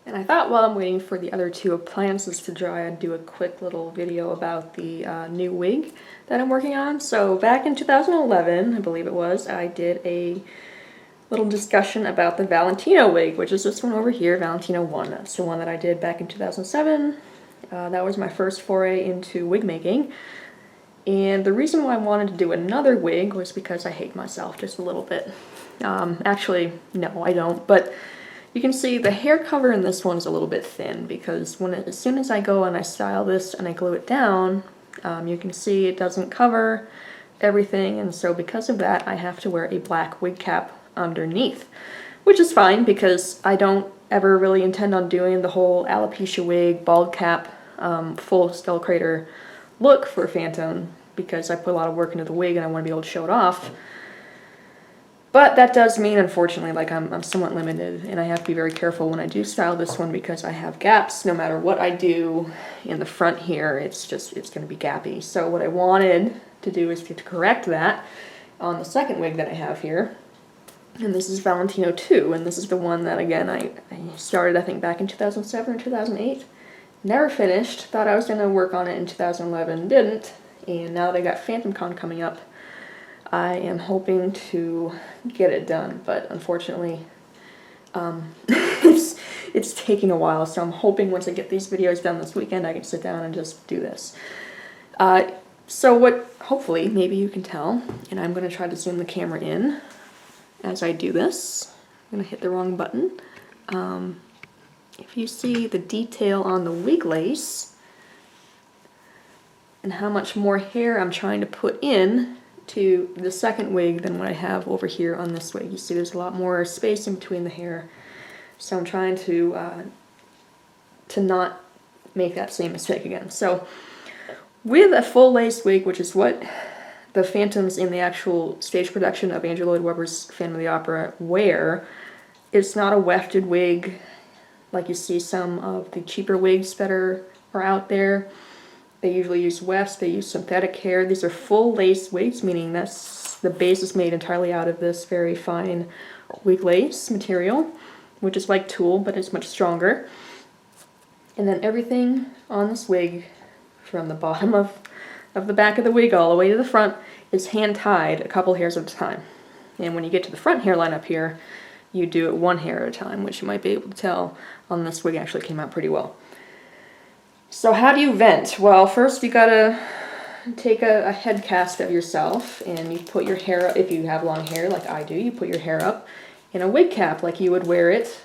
And I thought while I'm waiting for the other two appliances to dry, I'd do a quick little video about the new wig that I'm working on. So back in 2011, I believe it was, I did a little discussion about the Valentino wig, which is this one over here, Valentino 1. That's the one that I did back in 2007. That was my first foray into wig making. And the reason why I wanted to do another wig was because I hate myself just a little bit. Actually, no, I don't, but you can see the hair cover in this one is a little bit thin because as soon as I go and I style this and I glue it down, you can see it doesn't cover everything, and so because of that I have to wear a black wig cap underneath, which is fine because I don't ever really intend on doing the whole alopecia wig, bald cap, full skull crater look for Phantom because I put a lot of work into the wig and I want to be able to show it off. But that does mean, unfortunately, like I'm somewhat limited, and I have to be very careful when I do style this one because I have gaps. No matter what I do in the front here, it's going to be gappy. So what I wanted to do is to correct that on the second wig that I have here. And this is Valentino 2, and this is the one that, again, I started, I think, back in 2007 or 2008. Never finished. Thought I was going to work on it in 2011, didn't. And now they got Phantom Con coming up. I am hoping to get it done, but unfortunately, it's taking a while, so I'm hoping once I get these videos done this weekend, I can sit down and just do this. So what, hopefully, maybe you can tell, and I'm going to try to zoom the camera in as I do this. I'm going to hit the wrong button. If you see the detail on the wig lace, and how much more hair I'm trying to put in to the second wig than what I have over here on this wig. You see there's a lot more space in between the hair, so I'm trying to not make that same mistake again. So with a full lace wig, which is what the Phantoms in the actual stage production of Andrew Lloyd Webber's Phantom of the Opera wear, it's not a wefted wig like you see some of the cheaper wigs that are out there. They usually use wefts, they use synthetic hair. These are full lace wigs, meaning the base is made entirely out of this very fine wig lace material, which is like tulle, but it's much stronger. And then everything on this wig, from the bottom of the back of the wig all the way to the front, is hand-tied a couple hairs at a time. And when you get to the front hairline up here, you do it one hair at a time, which you might be able to tell on this wig actually came out pretty well. So how do you vent? Well, first you gotta take a head cast of yourself and you put your hair up. If you have long hair like I do, you put your hair up in a wig cap like you would wear it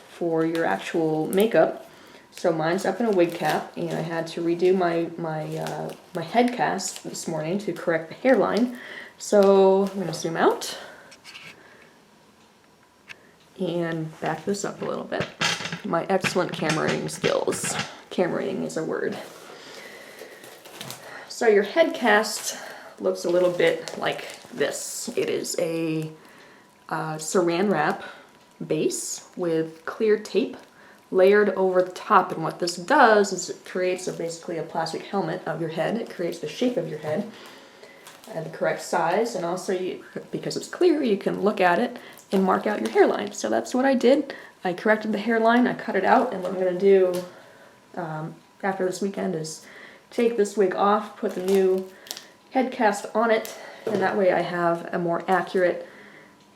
for your actual makeup. So mine's up in a wig cap, and I had to redo my head cast this morning to correct the hairline. So I'm gonna zoom out and back this up a little bit. My excellent cameraing skills. Cameraing is a word. So your head cast looks a little bit like this. It is a saran wrap base with clear tape layered over the top, and what this does is it creates basically a plastic helmet of your head. It creates the shape of your head and the correct size, and also because it's clear, you can look at it and mark out your hairline. So that's what I did. I corrected the hairline, I cut it out, and what I'm going to do after this weekend is take this wig off, put the new head cast on it, and that way I have a more accurate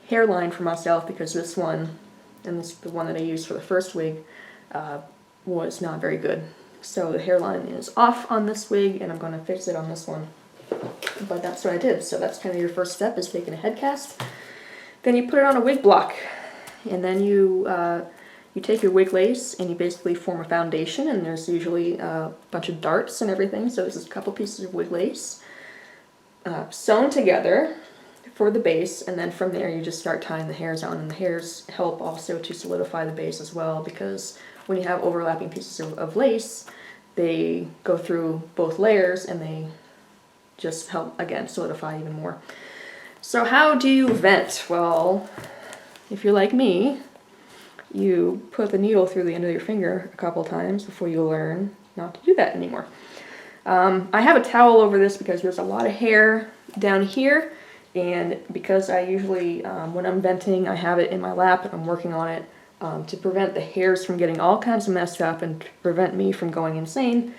hairline for myself, because this one, and this the one that I used for the first wig, was not very good. So the hairline is off on this wig, and I'm going to fix it on this one. But that's what I did. So that's kind of your first step, is taking a head cast. Then you put it on a wig block, and then you take your wig lace and you basically form a foundation, and there's usually a bunch of darts and everything. So this is a couple pieces of wig lace sewn together for the base, and then from there you just start tying the hairs on, and the hairs help also to solidify the base as well, because when you have overlapping pieces of lace, they go through both layers and they just help, again, solidify even more. So how do you vent? Well, if you're like me, you put the needle through the end of your finger a couple times before you learn not to do that anymore. I have a towel over this because there's a lot of hair down here, and because I usually, when I'm venting, I have it in my lap and I'm working on it To prevent the hairs from getting all kinds of messed up and to prevent me from going insane,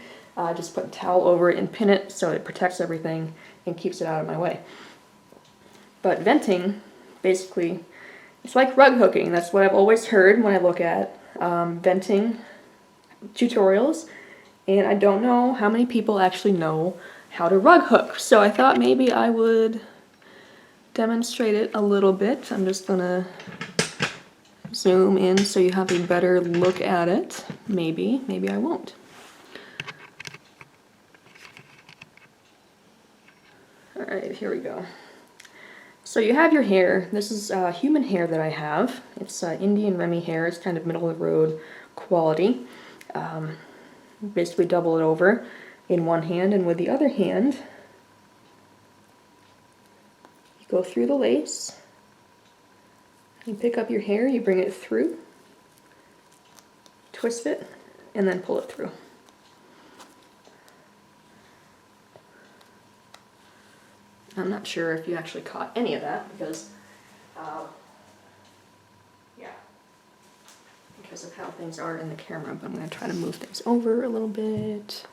just put a towel over it and pin it so it protects everything and keeps it out of my way. But venting, basically, it's like rug hooking. That's what I've always heard when I look at venting tutorials, and I don't know how many people actually know how to rug hook. So I thought maybe I would demonstrate it a little bit. I'm just gonna zoom in so you have a better look at it. Maybe I won't. Alright, here we go. So you have your hair. This is human hair that I have. It's Indian Remy hair. It's kind of middle of the road quality. Basically double it over in one hand, and with the other hand, you go through the lace. You pick up your hair, you bring it through, twist it, and then pull it through. I'm not sure if you actually caught any of that because, because of how things are in the camera, but I'm going to try to move things over a little bit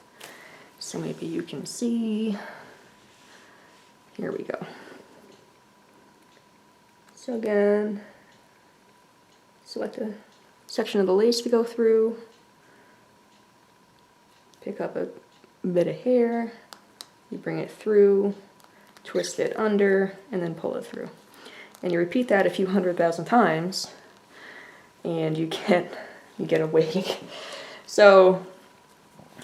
so maybe you can see. Here we go. So again, select a section of the lace to go through, pick up a bit of hair, you bring it through, twist it under, and then pull it through. And you repeat that a few 100,000 times, and you get a wig. So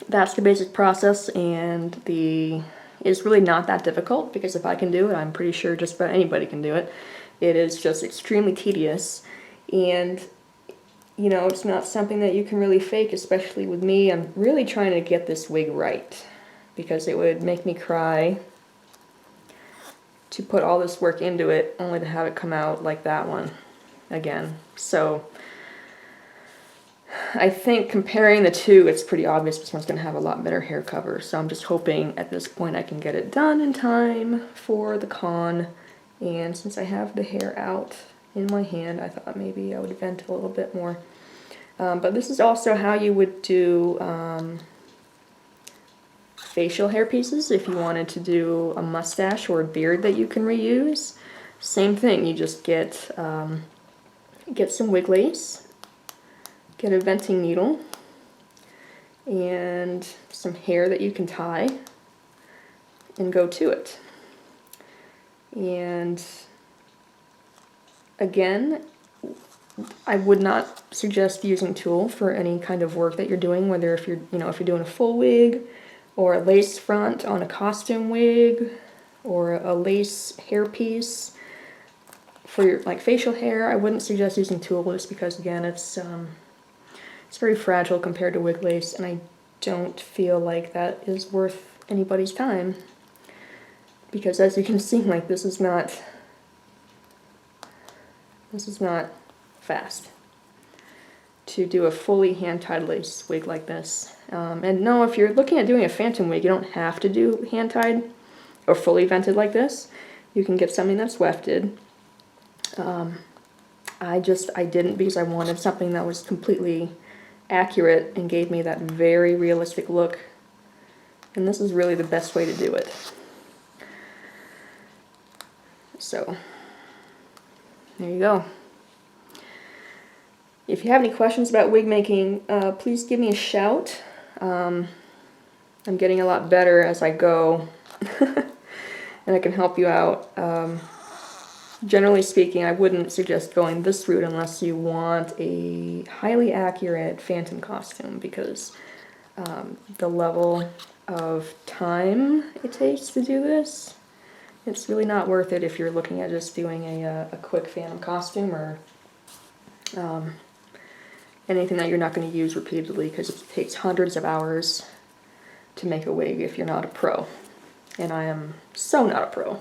that's the basic process, and it's really not that difficult, because if I can do it, I'm pretty sure just about anybody can do it. It is just extremely tedious, and you know, it's not something that you can really fake, especially with me. I'm really trying to get this wig right, because it would make me cry to put all this work into it only to have it come out like that one again. So I think comparing the two, it's pretty obvious this one's going to have a lot better hair cover. So I'm just hoping at this point I can get it done in time for the con. And since I have the hair out in my hand, I thought maybe I would vent a little bit more. But this is also how you would do facial hair pieces if you wanted to do a mustache or a beard that you can reuse. Same thing, you just get some wig lace, get a venting needle, and some hair that you can tie, and go to it. And again, I would not suggest using tulle for any kind of work that you're doing, whether if you're doing a full wig or a lace front on a costume wig or a lace hairpiece. For your facial hair, I wouldn't suggest using tulle just because again it's very fragile compared to wig lace, and I don't feel like that is worth anybody's time. Because as you can see, this is not fast to do a fully hand-tied lace wig like this. And no, if you're looking at doing a phantom wig, you don't have to do hand-tied or fully vented like this. You can get something that's wefted. I didn't, because I wanted something that was completely accurate and gave me that very realistic look. And this is really the best way to do it. So, there you go. If you have any questions about wig making, please give me a shout. I'm getting a lot better as I go, and I can help you out. Generally speaking, I wouldn't suggest going this route unless you want a highly accurate phantom costume, because the level of time it takes to do this, it's really not worth it if you're looking at just doing a quick phantom costume or anything that you're not going to use repeatedly, because it takes hundreds of hours to make a wig if you're not a pro. And I am so not a pro.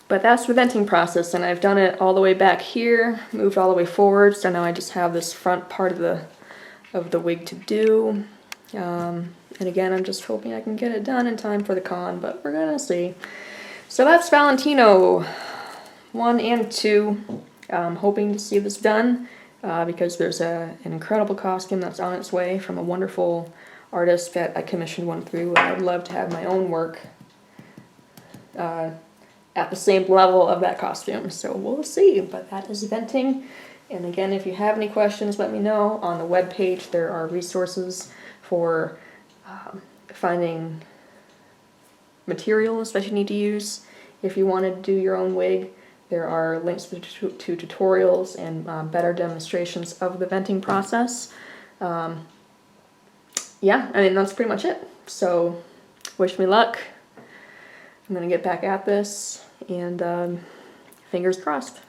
But that's the venting process, and I've done it all the way back here, moved all the way forward, so now I just have this front part of the wig to do. And again, I'm just hoping I can get it done in time for the con, but we're gonna see. So that's Valentino 1 and 2. I'm hoping to see this done because there's an incredible costume that's on its way from a wonderful artist that I commissioned one through. I'd love to have my own work at the same level of that costume, so we'll see. But that is venting. And again, if you have any questions, let me know. On the webpage there are resources for finding materials that you need to use if you want to do your own wig. There are links to tutorials and better demonstrations of the venting process. Yeah, I mean, that's pretty much it. So, wish me luck. I'm gonna get back at this, and fingers crossed.